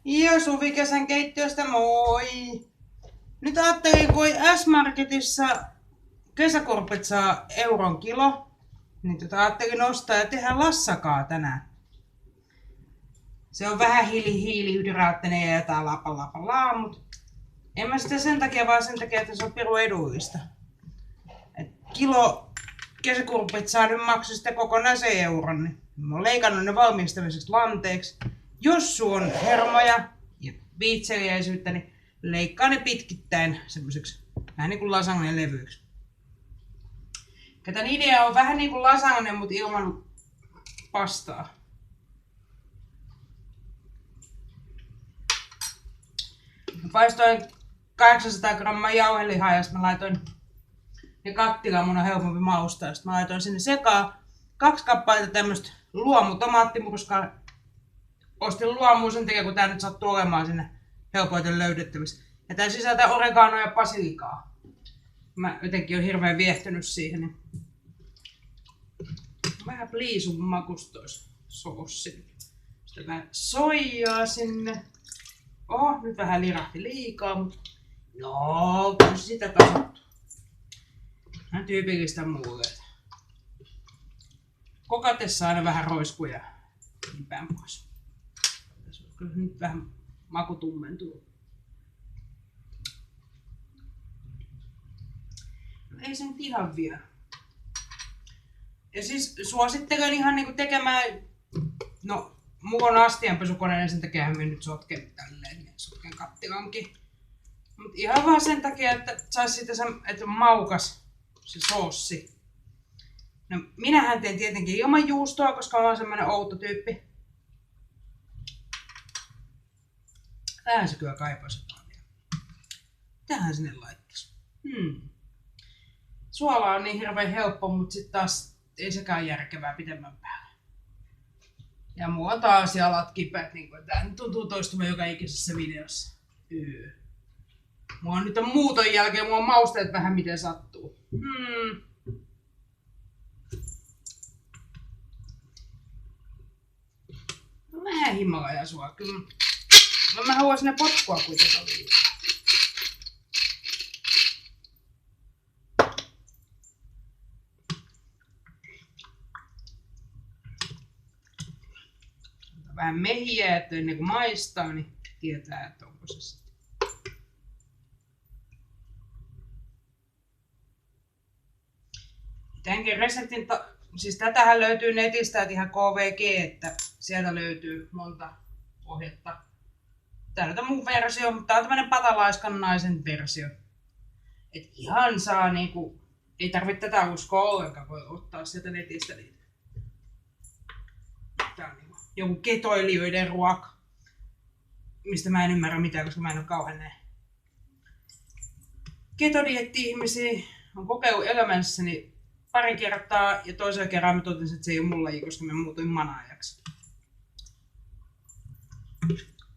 Ja Suvi Kesän keittiöstä moi! Nyt ajattelin, kun S-Marketissa kesäkurpit saa euron kilo, niin ajattelin ostaa ja tehdä lassakaa tänään. Se on vähän hiilihydraattinen ja jotain lapa, mut en mä sitä sen takia, vaan sen takia, että se on pirun edullista. Et kilo kesäkurpit saa nyt maksaa sitten kokonaisen euron, niin mä oon leikannut ne valmistamiseksi lanteeksi. Jos sulla on hermoja ja viitseliäisyyttä, niin leikkaa ne pitkittäin semmoiseksi vähän niin kuin lasagne levyiksi. Tämän idea on vähän niin kuin lasagne, mutta ilman pastaa. Mä paistoin 800 grammaa jauhelihaa ja sitten mä laitoin ne kattilaan, mun on helpompi maustaa. Sitten mä laitoin sinne sekaan 2 kappaleita tämmöstä luomutomaattimurskaa. Ostin luomua sen takia, kun tää nyt sattuu olemaan sinne helpoiten löydettävissä. Ja tää sisältää oreganoa ja basilikaa. Mä jotenkin oon hirveän viehtynyt siihen. Niin vähän pliisun makustois soossin. Sitten vähän soijaa sinne. Nyt vähän lirahti liikaa, mutta no, kyllä sitä tasottuu. Vähän tyypillistä mulle. Kokatessa aina vähän roiskuja niin päin pois. Tässä on kyllä nyt vähän maku tummentuu. No, ei se nyt ihan vielä. Ja siis suosittelen ihan niinku tekemään, no mulla on astianpesukone, niin sen takia mä nyt sotken tälleen, niin sotken kattilankin. Mut ihan vaan sen takia, että sais siitä se, että on maukas se soossi. No minähän teen tietenkin ilman juustoa, koska mä oon semmonen outo tyyppi. Vähän se kyllä kaipaisi vielä. Mitähän sinne laittaisi? Suola on niin hirveän helppo, mutta sit taas ei sekään järkevää pitemmän päälle. Ja mulla on taas jalat kipeät, niin kuin tää tuntuu toistumaan joka ikisessä videossa. Mulla on nyt muuton jälkeen, mulla on mausteet vähän miten sattuu. No vähän Himalaya-sua kyllä. Mä haluaisin ne potkua kuitenkaan liikaa. Vähän mehiä, että ennen kuin maistaa, niin tietää, että onko se sitten. Tämänkin reseptin, siis tätähän löytyy netistä, että ihan KVG, että sieltä löytyy monta ohjetta. Tää on mun versio, mutta tää on tämmönen patalaiskan naisen versio. Et ihan saa niinku, ei tarvitse tätä uskoa ollenkaan, voi ottaa sieltä netistä niitä. Tää on niinku joku ketoilijoiden ruoka, mistä mä en ymmärrä mitään, koska mä en oo kauhean ketodietti-ihmisiä. Olen kokeillut elämässäni pari kertaa ja toisella kerran mä totesin, että se ei ole mun laji, koska mä muutuin manaajaksi.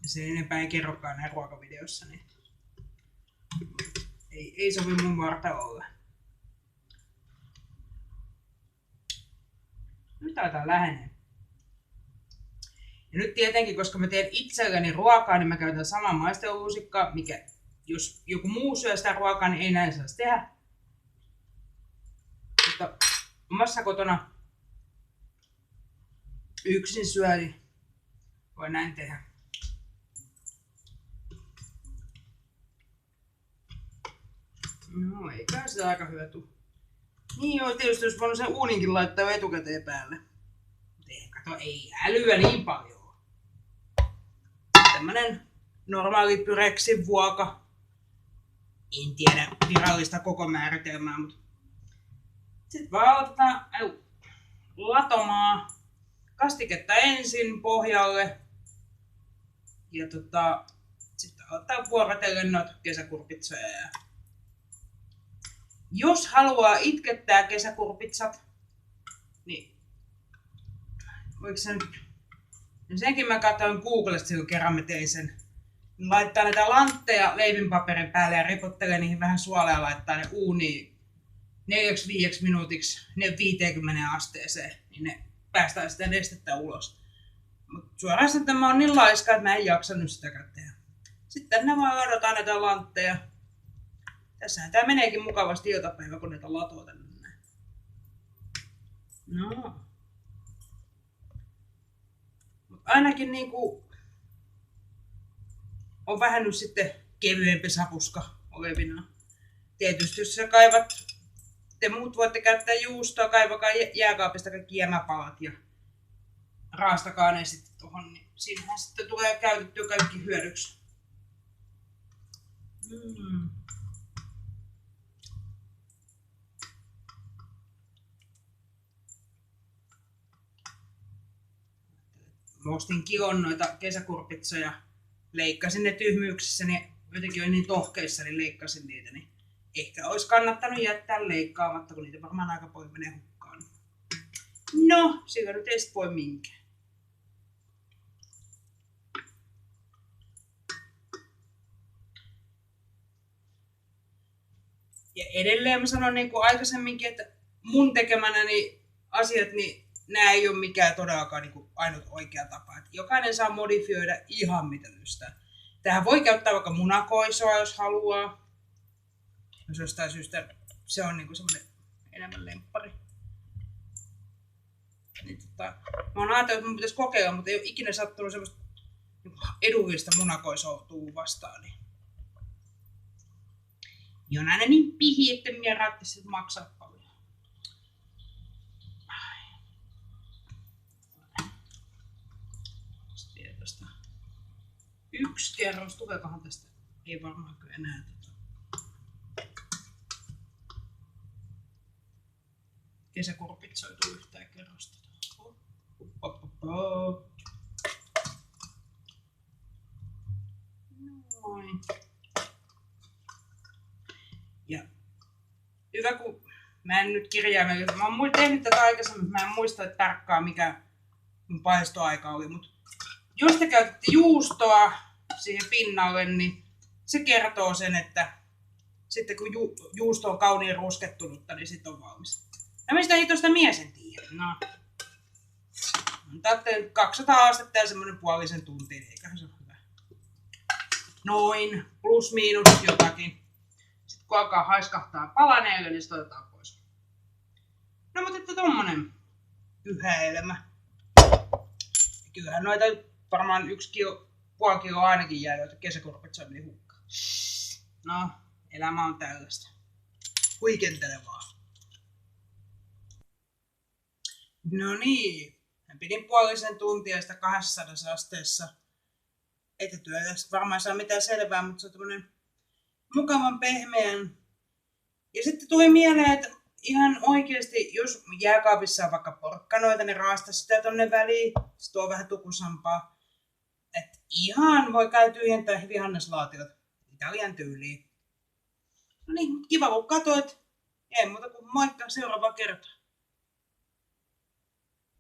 Ja se enempää ei kerrokaan näin ruokavideossa, niin ei sovi mun varta olla. Nyt taitaa lähenee. Ja nyt tietenkin, koska mä teen itselleni ruokaa, niin mä käytän saman maistelulusikkaa, mikä jos joku muu syö sitä ruokaa, niin ei näin saisi tehdä. Mutta omassa kotona yksin syö, niin voi näin tehdä. No eikä sitä aika hyvä tuu. Niin joo, tietysti jos voinut sen uuninkin laittaa etukäteen päälle. Kato, ei älyä niin paljon. Tämmönen normaali pyreksin vuoka. En tiedä virallista koko määritelmää, mutta sitten vaan otetaan latomaa kastiketta ensin pohjalle. Ja sitten ottaa vuorotellen noita kesäkurpitsoja. Jos haluaa itkettää kesäkurpitsat, niin voiko se nyt, no senkin mä katsoin Googlesta silloin kerran mä tein sen. Laittaa näitä lantteja leivinpaperin päälle ja ripottelee niihin vähän suolaa ja laittaa ne uuniin 4-5 minuutiksi ne 50 asteeseen, niin ne päästään sitä nestettä ulos. Mutta suoraan sanoen mä oon niin laiska, että mä en jaksanut sitäkään tehdä. Sitten tänne vaan odotaan näitä lantteja. Tässähän tää meneekin mukavasti iltapäivä, kun näitä latoo tänne. No. Mut ainakin niinku on vähän nyt sitten kevyempi sapuska olevinaan. Tietysti jos sä kaivat, te muut voitte käyttää juustoa, kaivakaa jääkaapista kaikki jämäpalat ja raastakaa ne sitten tuohon, niin siinähän sitten tulee käytettyä kaikki hyödyksi. Mä ostin kilon noita kesäkurpitsoja, leikkasin ne tyhmyyksissä, niin jotenkin olin niin tohkeissa, niin leikkasin niitä, niin ehkä olisi kannattanut jättää leikkaamatta, kun niitä varmaan aika paljon menee hukkaan. No, sillä nyt ei sit voi minkään. Ja edelleen mä sanon niin kuin aikaisemminkin, että mun tekemänäni asiat, niin nämä ei ole mikään todellakaan niin kuin ainut oikea tapa. Että jokainen saa modifioida ihan mitä lystää. Tähän voi käyttää vaikka munakoisoa, jos haluaa. Jos jostain syystä se on niin kuin semmoinen enemmän lemppari. Niin, mä oon ajatellut, että mun pitäisi kokeilla, mutta ei ole ikinä sattunut semmoista niin edullista munakoisoa tuu vastaan. Niin. On aina niin pihi, että minä raattisin maksaa paljon. Yksi kerros, tuleekohan tästä? Ei varmaan kyllä enää. Kesäkurpitsoituu yhtään kerrosta. Noin. Ja hyvä kun mä en nyt kirjaimellisesti, mä oon tehnyt tätä aikaisemmin, mutta mä en muista että tarkkaan mikä mun paistoaika oli, mutta jos te käytätte juustoa siihen pinnalle, niin se kertoo sen, että sitten kun juusto on kauniin ruskettunutta, niin sitten on valmis. No mistä hitosta mies en tiedä? No. Taatte 200 astetta ja semmonen puolisen tuntia, niin eiköhän se ole hyvä. Noin, plus miinus jotakin. Sitten kun alkaa haiskahtaa palaneelle, niin sitten otetaan pois. No mutta että tommonen pyhä elämä. Ja kyllähän noita varmaan 1,5 kiloa ainakin jää, joita kesäkurpitsoja meni hukkaan. No, elämä on tällaista. Huikentelevaa. No niin, mä pidin puolisen tuntia sitä 200 asteessa. Etätyö tästä varmaan saa mitään selvää, mutta se on tämmönen mukavan pehmeän. Ja sitten tuli mieleen, että ihan oikeesti, jos jääkaapissa on vaikka porkkanoita, niin raasta sitä tonne väliin. Se tuo vähän tukusampaa. Et ihan voi käy tyhjentää vihanneslaatiot Italian tyyliin. No niin, kiva kun katoit. Ei muuta kuin moikka seuraava kerta.